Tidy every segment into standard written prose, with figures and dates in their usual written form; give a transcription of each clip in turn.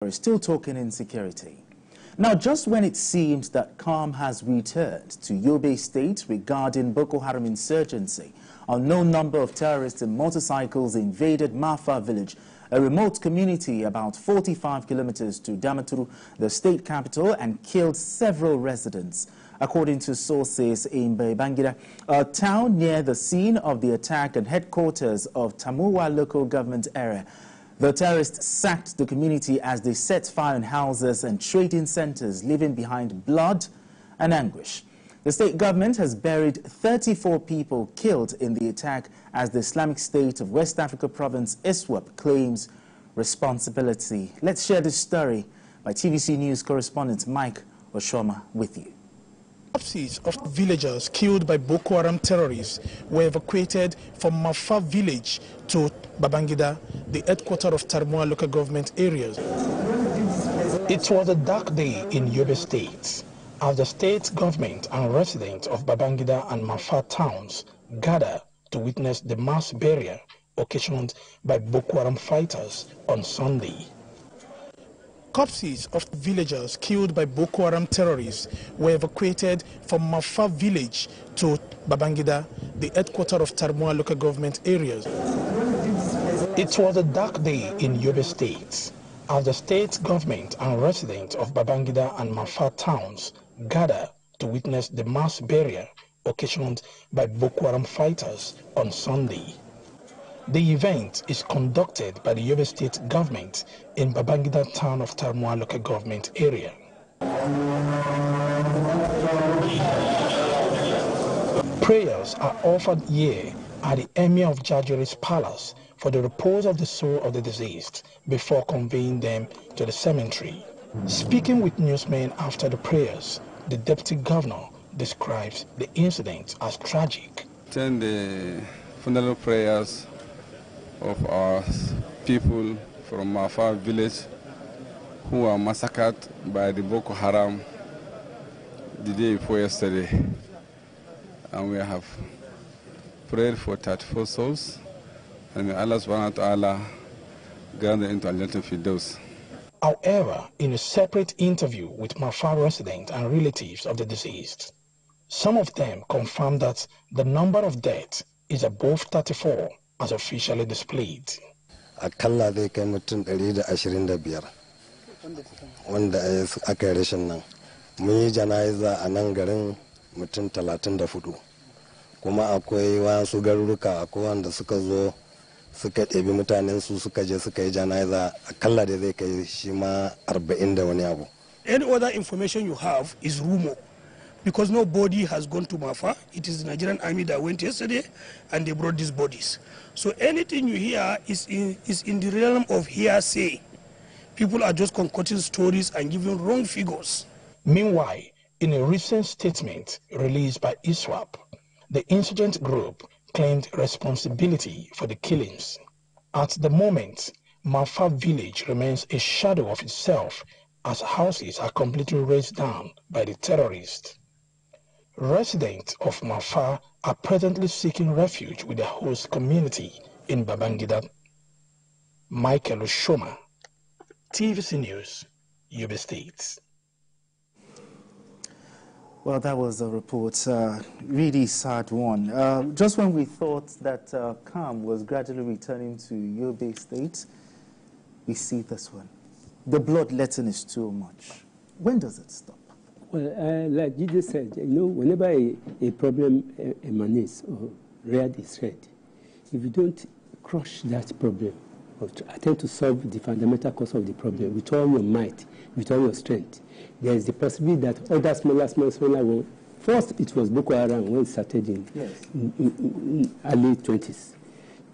We're still talking insecurity. Now, just when it seems that calm has returned to Yobe State regarding Boko Haram insurgency, a unknown number of terrorists in motorcycles invaded Mafa village, a remote community about 45 kilometers to Damaturu, the state capital, and killed several residents. According to sources in Babbangida, a town near the scene of the attack and headquarters of Tarmuwa Local Government Area, the terrorists sacked the community as they set fire on houses and trading centers, leaving behind blood and anguish. The state government has buried 34 people killed in the attack as the Islamic State of West Africa province ISWAP claims responsibility. Let's share this story by TVC News correspondent Mike Oshoma with you. Autopsies of villagers killed by Boko Haram terrorists were evacuated from Mafa village to Babbangida, the headquarters of Tarmuwa Local Government Area. It was a dark day in Yobe State as the state government and residents of Babbangida and Mafa towns gathered to witness the mass burial occasioned by Boko Haram fighters on Sunday. Corpses of villagers killed by Boko Haram terrorists were evacuated from Mafa village to Babbangida, the headquarters of Tarmuwa Local Government Area. It was a dark day in Yobe State as the state government and residents of Babbangida and Mafa towns gathered to witness the mass burial occasioned by Boko Haram fighters on Sunday. The event is conducted by the Yobe State government in Babbangida town of Tarmuwa Local Government Area. Prayers are offered here at the Emir of Jajiri's palace for the repose of the soul of the deceased before conveying them to the cemetery. Speaking with newsmen after the prayers, the deputy governor describes the incident as tragic. Attend the funeral prayers of our people from Mafa village who were massacred by the Boko Haram the day before yesterday. And we have prayed for 34 souls, and may Allah subhanahu wa ta'ala grant them into Al-Jannah Firdaus. However, in a separate interview with Mafa residents and relatives of the deceased, some of them confirmed that the number of deaths is above 34 as officially displayed. Akalla zai kai mutum 125 wanda aka yi rashin nan. Mun yi jana'iza a nan garin mutum 34. Kuma akwai wasu garuruka akwai wanda suka zo suka ɗebi mutanen su suka je suka yi jana'iza akalla da zai kai shi ma 40 da wani abu. Any other information you have is rumor, because nobody has gone to Mafa. It is the Nigerian army that went yesterday and they brought these bodies. So anything you hear is in the realm of hearsay. People are just concocting stories and giving wrong figures. Meanwhile, in a recent statement released by ISWAP, the insurgent group claimed responsibility for the killings. At the moment, Mafa village remains a shadow of itself as houses are completely razed down by the terrorists. Residents of Mafa are presently seeking refuge with their host community in Babbangida. Michael Oshoma, TVC News, Yobe State. Well, that was a report, really sad one. Just when we thought that calm was gradually returning to Yobe State, we see this one. The bloodletting is too much. When does it stop? Well, like you just said, you know, whenever a problem emanates or is heard, if you don't crush that problem or attempt to solve the fundamental cause of the problem with all your might, with all your strength, there is the possibility that other smaller ones. First, it was Boko Haram when it started in early 20s.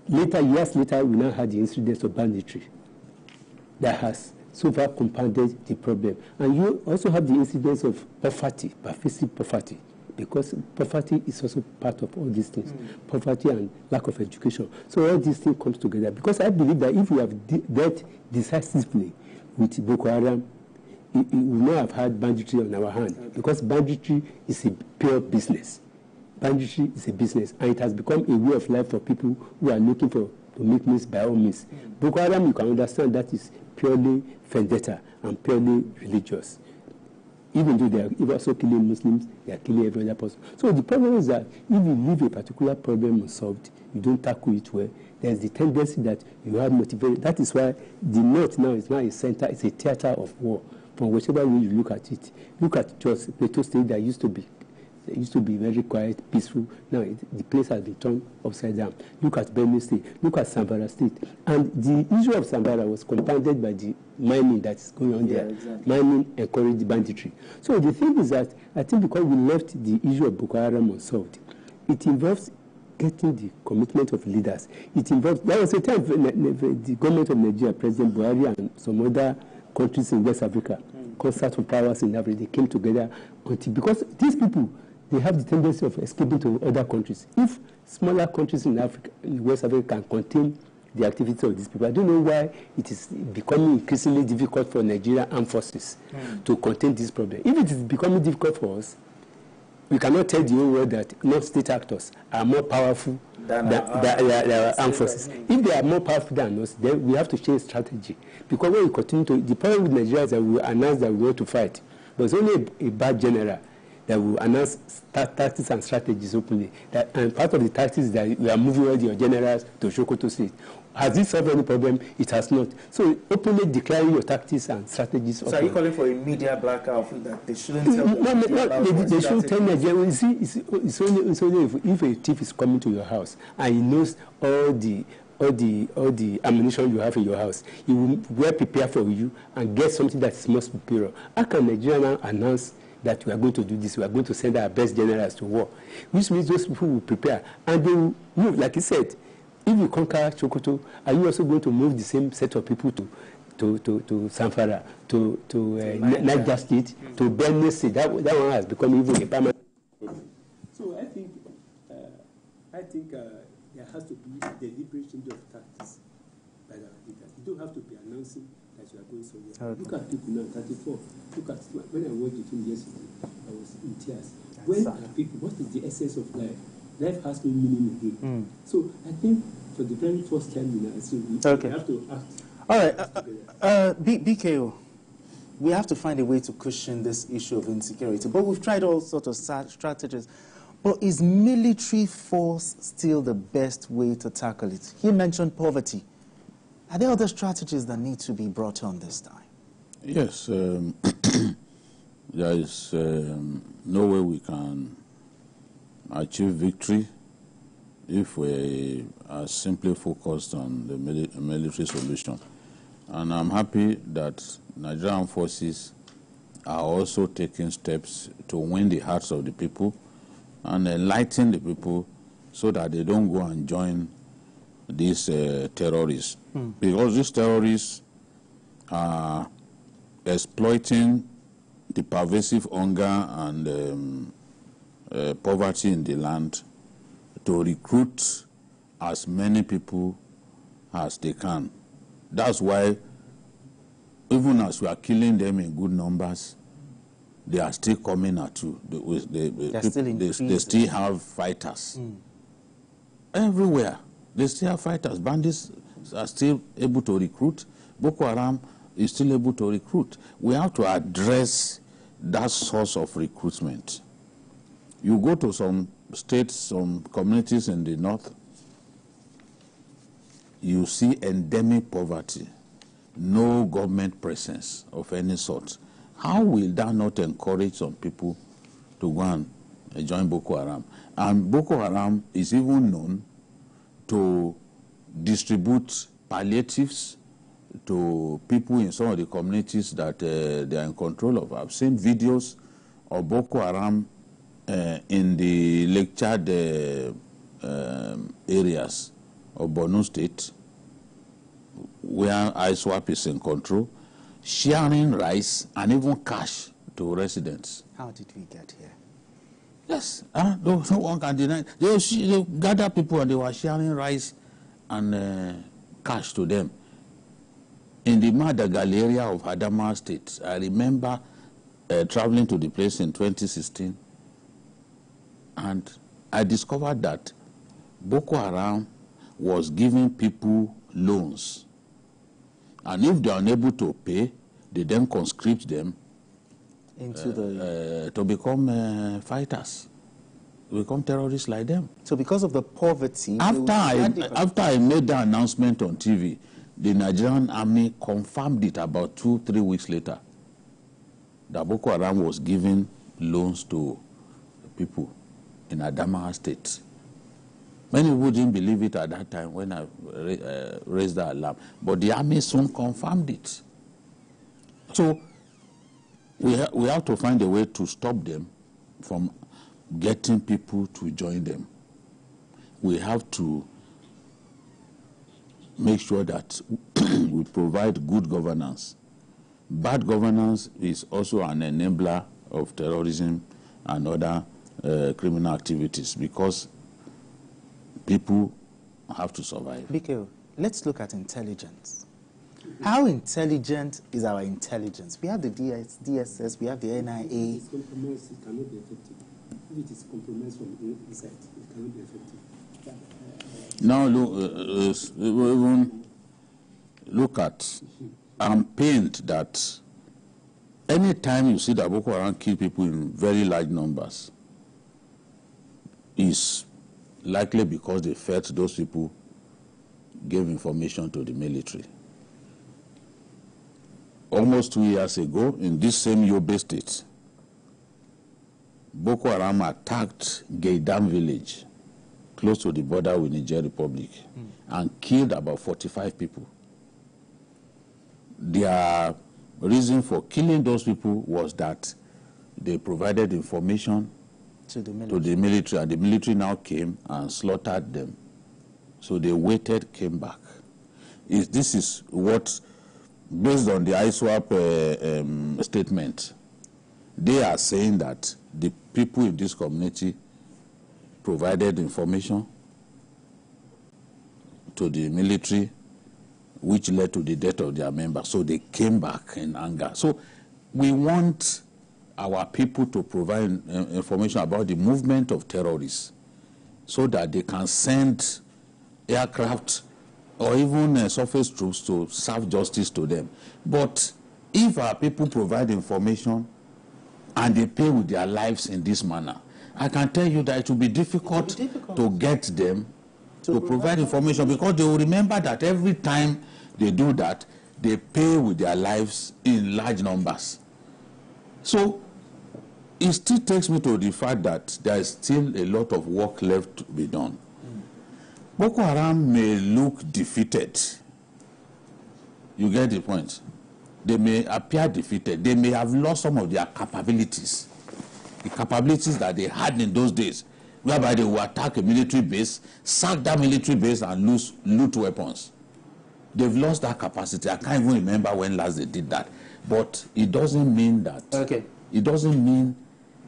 Later, years later, we now had the incidents of banditry that has so far compounded the problem. And you also have the incidence of poverty, pervasive poverty, because poverty is also part of all these things, poverty and lack of education. So all these things comes together. Because I believe that if we have dealt decisively with Boko Haram, we will not have had banditry on our hand, because banditry is a pure business. Banditry is a business, and it has become a way of life for people who are looking for to make means by all means. Boko Haram, you can understand that is purely vendetta and purely religious. Even though they are also killing Muslims, they are killing every other person. So the problem is that if you leave a particular problem unsolved, you don't tackle it well, there's the tendency that you have motivation. That is why the North now is a center, it's a theater of war. From whichever way you look at it. Look at just Plateau State that used to be very quiet, peaceful. Now the place has been turned upside down. Look at Benue State. Look at Zamfara State. And the issue of Zamfara was compounded by the mining that is going on there. Exactly. Mining encouraged banditry. So the thing is that I think because we left the issue of Boko Haram unsolved, it involves getting the commitment of leaders. It involves, there was a time the government of Nigeria, President Buhari and some other countries in West Africa, concert of powers in Africa, they came together because these people, they have the tendency of escaping to other countries. If smaller countries in Africa, in West Africa, can contain the activities of these people, I don't know why it is becoming increasingly difficult for Nigerian armed forces to contain this problem. If it is becoming difficult for us, we cannot tell the whole world that non-state actors are more powerful than our armed forces. If they are more powerful than us, then we have to change strategy. Because when we continue to, the problem with Nigeria is that we announce that we want to fight. But it's only a bad general that will announce tactics and strategies openly. And part of the tactics is that we are moving all your generals to Sokoto State. Has this solved any problem? It has not. So openly declaring your tactics and strategies. So are you calling for a media blackout that they shouldn't tell they shouldn't tell Nigeria. You see, it's only if a thief is coming to your house and he knows all the ammunition you have in your house, he will well prepare for you and get something that is more superior. How can Nigeria now announce that we are going to do this, we are going to send our best generals to war, which means those people will prepare and they will move, like he said. If you conquer Sokoto, are you also going to move the same set of people to Zamfara, to Niger State, to Benue State? That one has become even a permanent. So I think there has to be deliberate change of tactics by our leaders. You don't have to be announcing that you are going somewhere. Okay. Look at people now, 34. Look at when I watched the film yesterday, I was in tears. When are people? What is the essence of life? Life has no meaning again. So I think for the very first time in our history, we have to act. All right, BKO, we have to find a way to cushion this issue of insecurity. But we've tried all sorts of strategies. But is military force still the best way to tackle it? He mentioned poverty. Are there other strategies that need to be brought on this time? Yes, there is no way we can achieve victory if we are simply focused on the military solution. And I'm happy that Nigerian forces are also taking steps to win the hearts of the people and enlighten the people so that they don't go and join these terrorists. Because these terrorists are exploiting the pervasive hunger and poverty in the land to recruit as many people as they can. That's why even as we are killing them in good numbers, they are still coming at you. They still have fighters. Everywhere, they still have fighters. Bandits are still able to recruit. Boko Haram is still able to recruit. We have to address that source of recruitment. You go to some states, some communities in the north, you see endemic poverty, no government presence of any sort. How will that not encourage some people to go and join Boko Haram? And Boko Haram is even known to distribute palliatives to people in some of the communities that they are in control of. I've seen videos of Boko Haram in the Lake Chad areas of Borno State, where ISWAP is in control, sharing rice and even cash to residents. How did we get here? Yes, no one can deny. They gather people and they were sharing rice and cash to them. In the Madagal area of Adamawa State, I remember traveling to the place in 2016, and I discovered that Boko Haram was giving people loans. And if they are unable to pay, they then conscript them into to become fighters, to become terrorists like them. So because of the poverty... After I made the announcement on TV, the Nigerian army confirmed it about 2-3 weeks later, that Boko Haram was giving loans to people in Damaturu State. Many people didn't believe it at that time when I raised the alarm, but the army soon confirmed it. So we have to find a way to stop them from getting people to join them. We have to make sure that we provide good governance. Bad governance is also an enabler of terrorism and other criminal activities, because people have to survive. BK, let's look at intelligence. How intelligent is our intelligence? We have the DSS, we have the NIA. If it is compromised, it cannot be effective. If it is compromised from inside, it cannot be effective. Now look at, I'm pained that any time you see that Boko Haram kill people in very large numbers, is likely because they felt those people gave information to the military. Almost 2 years ago, in this same Yobe State, Boko Haram attacked Gaidam village, close to the border with Niger Republic, and killed about 45 people. Their reason for killing those people was that they provided information to the military, and the military now came and slaughtered them. So they waited, came back. This is what, based on the ISWAP statement, they are saying that the people in this community provided information to the military, which led to the death of their members. So they came back in anger. So we want our people to provide information about the movement of terrorists, so that they can send aircraft or even surface troops to serve justice to them. But if our people provide information and they pay with their lives in this manner, I can tell you that it will be difficult to get them to provide information, because they will remember that every time they do that, they pay with their lives in large numbers. So it still takes me to the fact that there is still a lot of work left to be done. Boko Haram may look defeated. You get the point? They may appear defeated. They may have lost some of their capabilities. The capabilities that they had in those days, whereby they will attack a military base, sack that military base, and loot weapons. They've lost that capacity. I can't even remember when last they did that. But it doesn't mean that. Okay. It doesn't mean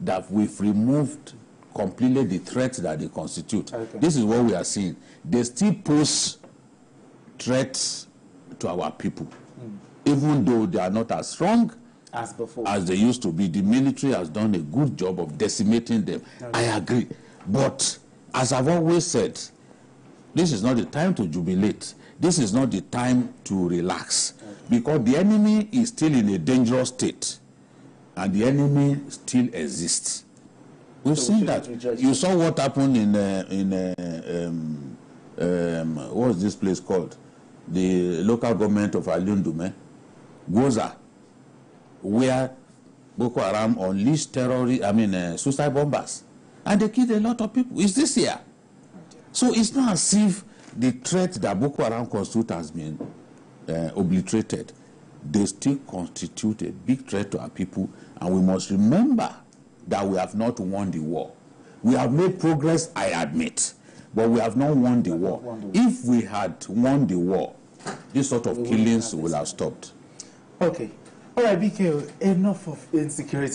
that we've removed completely the threat that they constitute. Okay. This is what we are seeing. They still pose threats to our people. Even though they are not as strong as before, as they used to be. The military has done a good job of decimating them. Okay. I agree. But as I've always said, this is not the time to jubilate. This is not the time to relax. Okay. Because the enemy is still in a dangerous state, and the enemy still exists. We've seen that. You saw what happened what was this place called? The local government of Alundume, Goza, where Boko Haram unleashed suicide bombers, and they killed a lot of people. It's this year. So it's not as if the threat that Boko Haram constitutes has been obliterated. They still constitute a big threat to our people, and we must remember that we have not won the war. We have made progress, I admit, but we have not won the war. If we had won the war, this sort of killings will have stopped. Okay. All right, BK, enough of insecurity.